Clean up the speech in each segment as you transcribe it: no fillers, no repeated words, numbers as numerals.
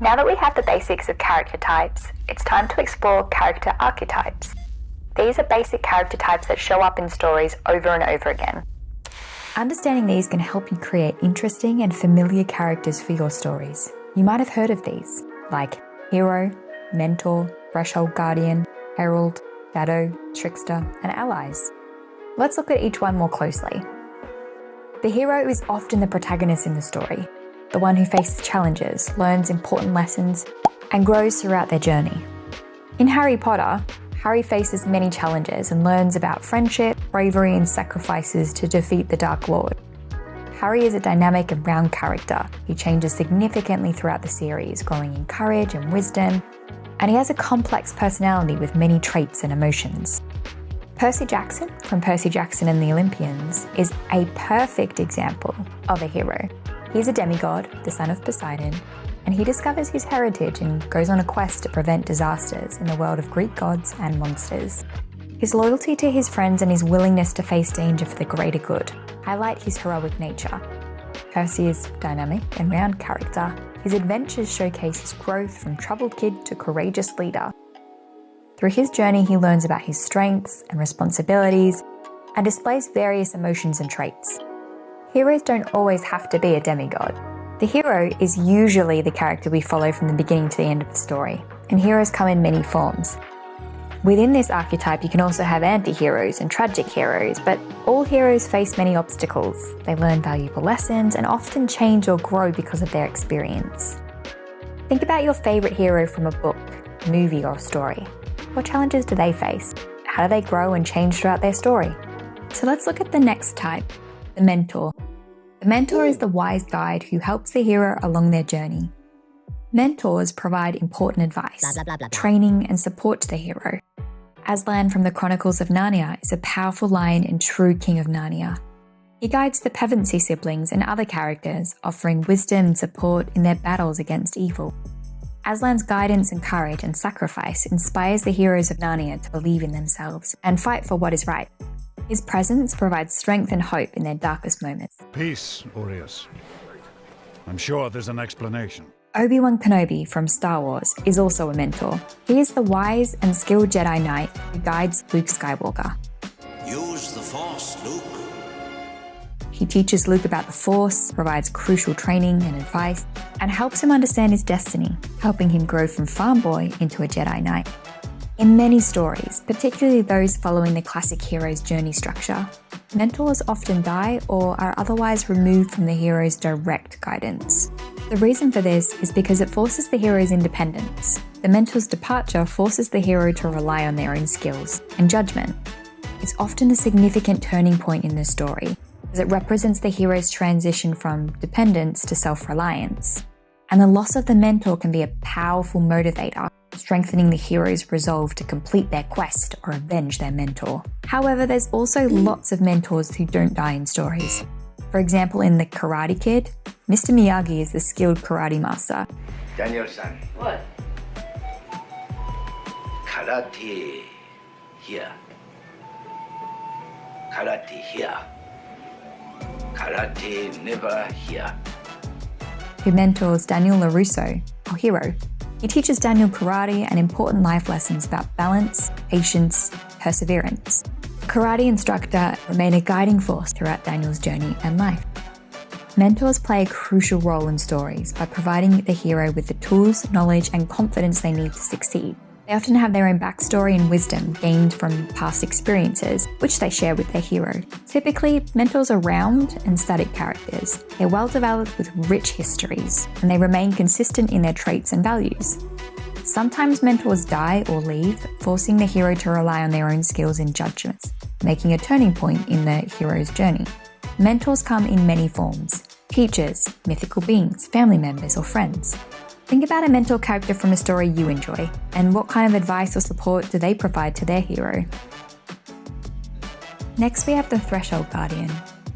Now that we have the basics of character types, it's time to explore character archetypes. These are basic character types that show up in stories over and over again. Understanding these can help you create interesting and familiar characters for your stories. You might have heard of these, like hero, mentor, threshold guardian, herald, shadow, trickster, and allies. Let's look at each one more closely. The hero is often the protagonist in the story, the one who faces challenges, learns important lessons, and grows throughout their journey. In Harry Potter, Harry faces many challenges and learns about friendship, bravery, and sacrifices to defeat the Dark Lord. Harry is a dynamic and round character. He changes significantly throughout the series, growing in courage and wisdom, and he has a complex personality with many traits and emotions. Percy Jackson, from Percy Jackson and the Olympians, is a perfect example of a hero. He's a demigod, the son of Poseidon, and he discovers his heritage and goes on a quest to prevent disasters in the world of Greek gods and monsters. His loyalty to his friends and his willingness to face danger for the greater good highlight his heroic nature. Percy is a dynamic and round character. His adventures showcase his growth from troubled kid to courageous leader. Through his journey, he learns about his strengths and responsibilities and displays various emotions and traits. Heroes don't always have to be a demigod. The hero is usually the character we follow from the beginning to the end of the story, and heroes come in many forms. Within this archetype, you can also have anti-heroes and tragic heroes, but all heroes face many obstacles. They learn valuable lessons and often change or grow because of their experience. Think about your favourite hero from a book, movie, or story. What challenges do they face? How do they grow and change throughout their story? So let's look at the next type, the mentor. The mentor is the wise guide who helps the hero along their journey. Mentors provide important advice, training, and support to the hero. Aslan from the Chronicles of Narnia is a powerful lion and true king of Narnia. He guides the Pevensey siblings and other characters, offering wisdom and support in their battles against evil. Aslan's guidance and courage and sacrifice inspires the heroes of Narnia to believe in themselves and fight for what is right. His presence provides strength and hope in their darkest moments. Peace, Aureus. I'm sure there's an explanation. Obi-Wan Kenobi from Star Wars is also a mentor. He is the wise and skilled Jedi Knight who guides Luke Skywalker. Use the Force, Luke. He teaches Luke about the Force, provides crucial training and advice, and helps him understand his destiny, helping him grow from farm boy into a Jedi Knight. In many stories, particularly those following the classic hero's journey structure, mentors often die or are otherwise removed from the hero's direct guidance. The reason for this is because it forces the hero's independence. The mentor's departure forces the hero to rely on their own skills and judgment. It's often a significant turning point in the story, as it represents the hero's transition from dependence to self-reliance. And the loss of the mentor can be a powerful motivator, strengthening the hero's resolve to complete their quest or avenge their mentor. However, there's also lots of mentors who don't die in stories. For example, in The Karate Kid, Mr. Miyagi is the skilled karate master. Daniel-san. What? Karate here. Karate here. Karate never here. Who mentors Daniel LaRusso, our hero. He teaches Daniel karate and important life lessons about balance, patience, perseverance. The karate instructor remained a guiding force throughout Daniel's journey and life. Mentors play a crucial role in stories by providing the hero with the tools, knowledge, and confidence they need to succeed. They often have their own backstory and wisdom gained from past experiences, which they share with their hero. Typically, mentors are round and static characters. They're well developed with rich histories, and they remain consistent in their traits and values. Sometimes mentors die or leave, forcing the hero to rely on their own skills and judgments, making a turning point in the hero's journey. Mentors come in many forms: teachers, mythical beings, family members, or friends. Think about a mentor character from a story you enjoy, and what kind of advice or support do they provide to their hero? Next, we have the Threshold Guardian.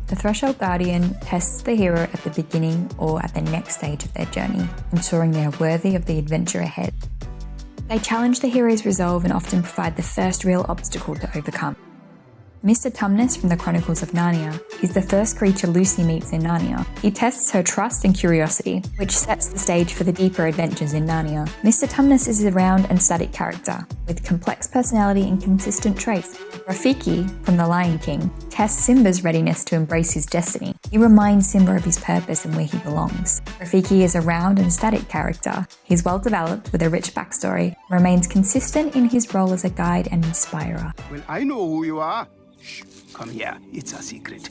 The Threshold Guardian tests the hero at the beginning or at the next stage of their journey, ensuring they are worthy of the adventure ahead. They challenge the hero's resolve and often provide the first real obstacle to overcome. Mr. Tumnus from the Chronicles of Narnia is the first creature Lucy meets in Narnia. He tests her trust and curiosity, which sets the stage for the deeper adventures in Narnia. Mr. Tumnus is a round and static character, with complex personality and consistent traits. Rafiki from The Lion King tests Simba's readiness to embrace his destiny. He reminds Simba of his purpose and where he belongs. Rafiki is a round and static character. He's well developed with a rich backstory, remains consistent in his role as a guide and inspirer. Well, I know who you are. Shh, come here. It's a secret.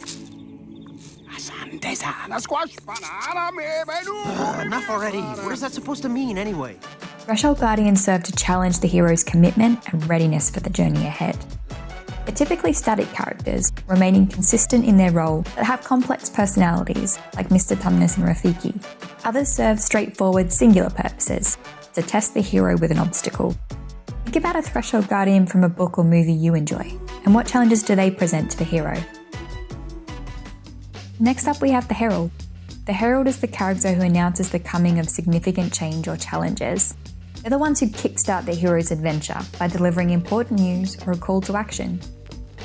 Enough already. What is that supposed to mean anyway? Threshold Guardians serve to challenge the hero's commitment and readiness for the journey ahead. They're typically static characters, remaining consistent in their role, but have complex personalities, like Mr. Tumnus and Rafiki. Others serve straightforward, singular purposes, to test the hero with an obstacle. Think about a Threshold Guardian from a book or movie you enjoy, and what challenges do they present to the hero? Next up we have the Herald. The Herald is the character who announces the coming of significant change or challenges. They're the ones who kickstart the hero's adventure by delivering important news or a call to action.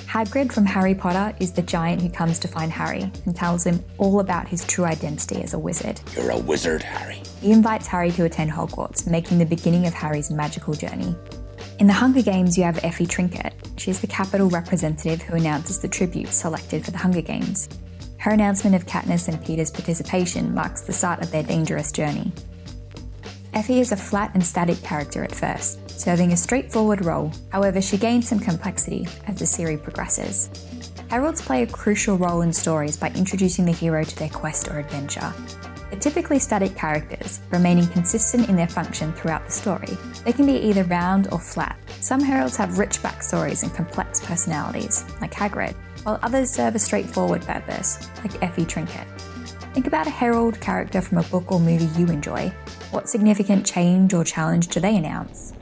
Hagrid from Harry Potter is the giant who comes to find Harry and tells him all about his true identity as a wizard. You're a wizard, Harry. He invites Harry to attend Hogwarts, making the beginning of Harry's magical journey. In the Hunger Games, you have Effie Trinket. She's the capital representative who announces the tributes selected for the Hunger Games. Her announcement of Katniss and Peter's participation marks the start of their dangerous journey. Effie is a flat and static character at first, serving a straightforward role. However, she gains some complexity as the series progresses. Heralds play a crucial role in stories by introducing the hero to their quest or adventure. They're typically static characters, remaining consistent in their function throughout the story. They can be either round or flat. Some heralds have rich backstories and complex personalities, like Hagrid, while others serve a straightforward purpose, like Effie Trinket. Think about a herald character from a book or movie you enjoy. What significant change or challenge do they announce?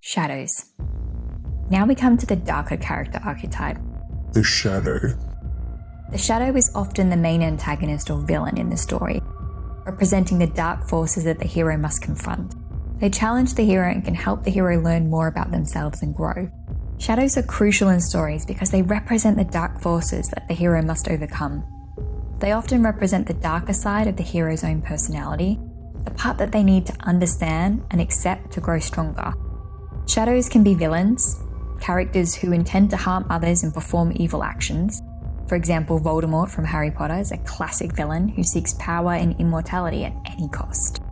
Shadows. Now we come to the darker character archetype. The Shadow. The Shadow is often the main antagonist or villain in the story, representing the dark forces that the hero must confront. They challenge the hero and can help the hero learn more about themselves and grow. Shadows are crucial in stories because they represent the dark forces that the hero must overcome. They often represent the darker side of the hero's own personality, the part that they need to understand and accept to grow stronger. Shadows can be villains, characters who intend to harm others and perform evil actions. For example, Voldemort from Harry Potter is a classic villain who seeks power and immortality at any cost.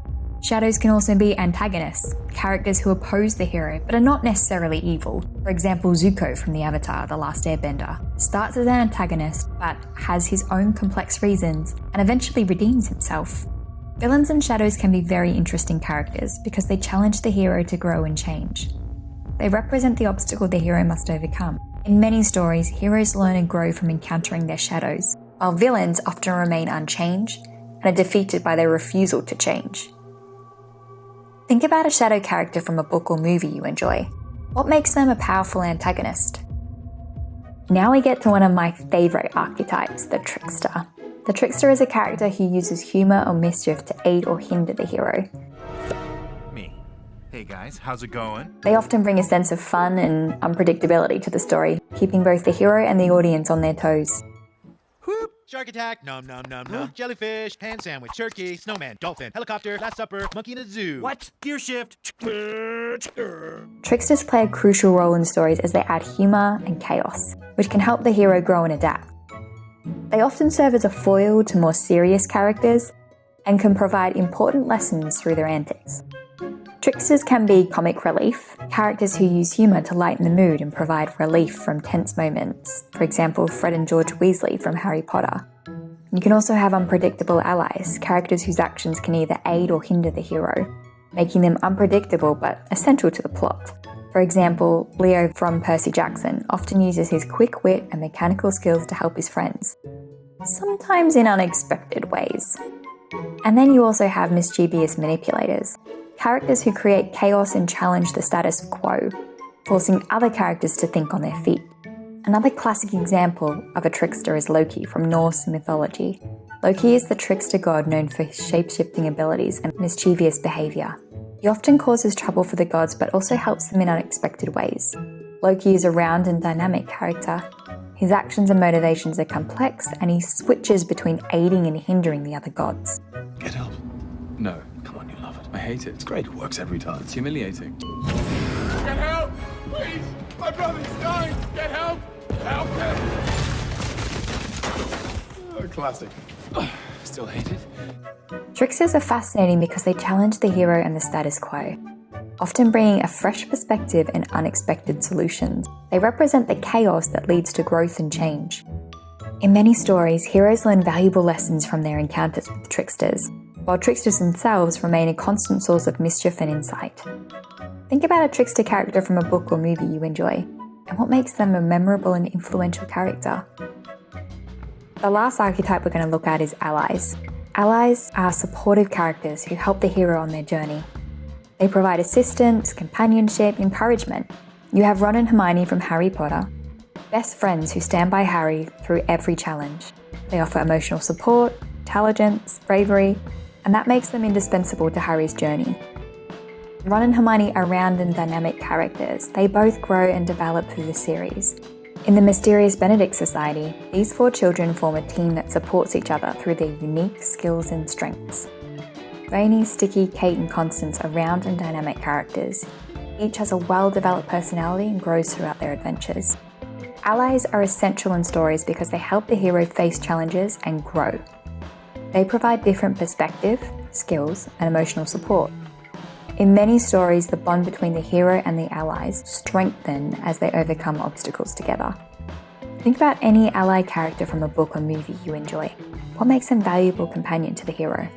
Shadows can also be antagonists, characters who oppose the hero but are not necessarily evil. For example, Zuko from the Avatar, The Last Airbender, starts as an antagonist but has his own complex reasons and eventually redeems himself. Villains and shadows can be very interesting characters because they challenge the hero to grow and change. They represent the obstacle the hero must overcome. In many stories, heroes learn and grow from encountering their shadows, while villains often remain unchanged and are defeated by their refusal to change. Think about a shadow character from a book or movie you enjoy. What makes them a powerful antagonist? Now we get to one of my favourite archetypes, the trickster. The trickster is a character who uses humour or mischief to aid or hinder the hero. Me. Hey guys, how's it going? They often bring a sense of fun and unpredictability to the story, keeping both the hero and the audience on their toes. Whoop! Shark attack, nom nom nom nom, jellyfish, ham sandwich, turkey, snowman, dolphin, helicopter, last supper, monkey in a zoo. What? Gear shift. Tricksters play a crucial role in stories as they add humour and chaos, which can help the hero grow and adapt. They often serve as a foil to more serious characters and can provide important lessons through their antics. Tricksters can be comic relief, characters who use humour to lighten the mood and provide relief from tense moments, for example Fred and George Weasley from Harry Potter. You can also have unpredictable allies, characters whose actions can either aid or hinder the hero, making them unpredictable but essential to the plot. For example, Leo from Percy Jackson often uses his quick wit and mechanical skills to help his friends, sometimes in unexpected ways. And then you also have mischievous manipulators, characters who create chaos and challenge the status quo, forcing other characters to think on their feet. Another classic example of a trickster is Loki from Norse mythology. Loki is the trickster god known for his shape-shifting abilities and mischievous behaviour. He often causes trouble for the gods but also helps them in unexpected ways. Loki is a round and dynamic character. His actions and motivations are complex, and he switches between aiding and hindering the other gods. Get help. No. Come on, you love it. I hate it. It's great. It works every time. It's humiliating. Get help! Please! My brother's dying! Get help! Help him! Oh, classic. Still hate it. Tricksters are fascinating because they challenge the hero and the status quo, often bringing a fresh perspective and unexpected solutions. They represent the chaos that leads to growth and change. In many stories, heroes learn valuable lessons from their encounters with tricksters, while tricksters themselves remain a constant source of mischief and insight. Think about a trickster character from a book or movie you enjoy, and what makes them a memorable and influential character. The last archetype we're going to look at is allies. Allies are supportive characters who help the hero on their journey. They provide assistance, companionship, encouragement. You have Ron and Hermione from Harry Potter, best friends who stand by Harry through every challenge. They offer emotional support, intelligence, bravery, and that makes them indispensable to Harry's journey. Ron and Hermione are round and dynamic characters. They both grow and develop through the series. In the Mysterious Benedict Society, these 4 children form a team that supports each other through their unique skills and strengths. Rainy, Sticky, Kate and Constance are round and dynamic characters. Each has a well-developed personality and grows throughout their adventures. Allies are essential in stories because they help the hero face challenges and grow. They provide different perspective, skills, and emotional support. In many stories, the bond between the hero and the allies strengthen as they overcome obstacles together. Think about any ally character from a book or movie you enjoy. What makes them a valuable companion to the hero?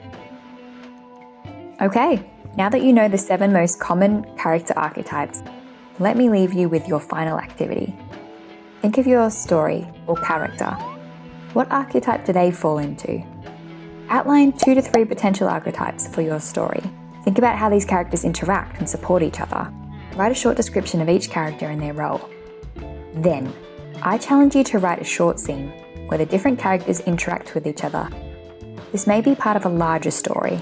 Okay, now that you know the 7 most common character archetypes, let me leave you with your final activity. Think of your story or character. What archetype do they fall into? Outline 2 to 3 potential archetypes for your story. Think about how these characters interact and support each other. Write a short description of each character and their role. Then, I challenge you to write a short scene where the different characters interact with each other. This may be part of a larger story,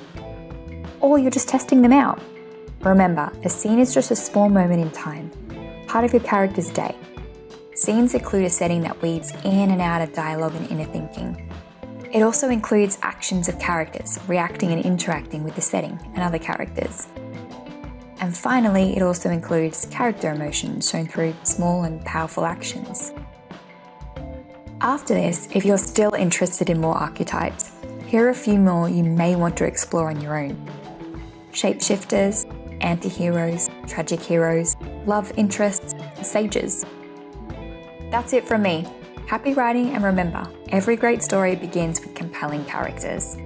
or you're just testing them out. Remember, a scene is just a small moment in time, part of your character's day. Scenes include a setting that weaves in and out of dialogue and inner thinking. It also includes actions of characters, reacting and interacting with the setting and other characters. And finally, it also includes character emotions shown through small and powerful actions. After this, if you're still interested in more archetypes, here are a few more you may want to explore on your own. Shapeshifters, anti-heroes, tragic heroes, love interests, and sages. That's it from me. Happy writing, and remember, every great story begins with compelling characters.